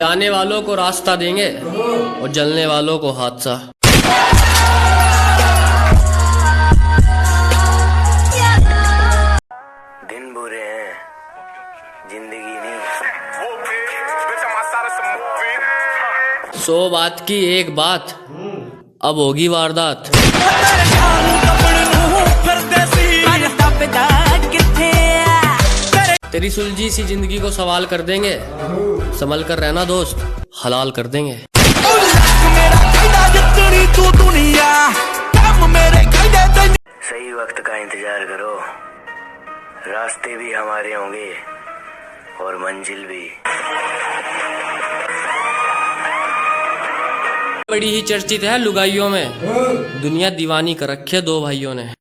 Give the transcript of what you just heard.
जाने वालों को रास्ता देंगे और जलने वालों को हादसा। दिन बुरे हैं, जिंदगी नहीं। 100 बात की एक बात, अब होगी वारदात। तेरी सुलझी सी जिंदगी को सवाल कर देंगे, संभल कर रहना दोस्त, हलाल कर देंगे। सही वक्त का इंतजार करो, रास्ते भी हमारे होंगे और मंजिल भी। बड़ी ही चर्चित है लुगाइयों में, दुनिया दीवानी कर रखी है 2 भाइयों ने।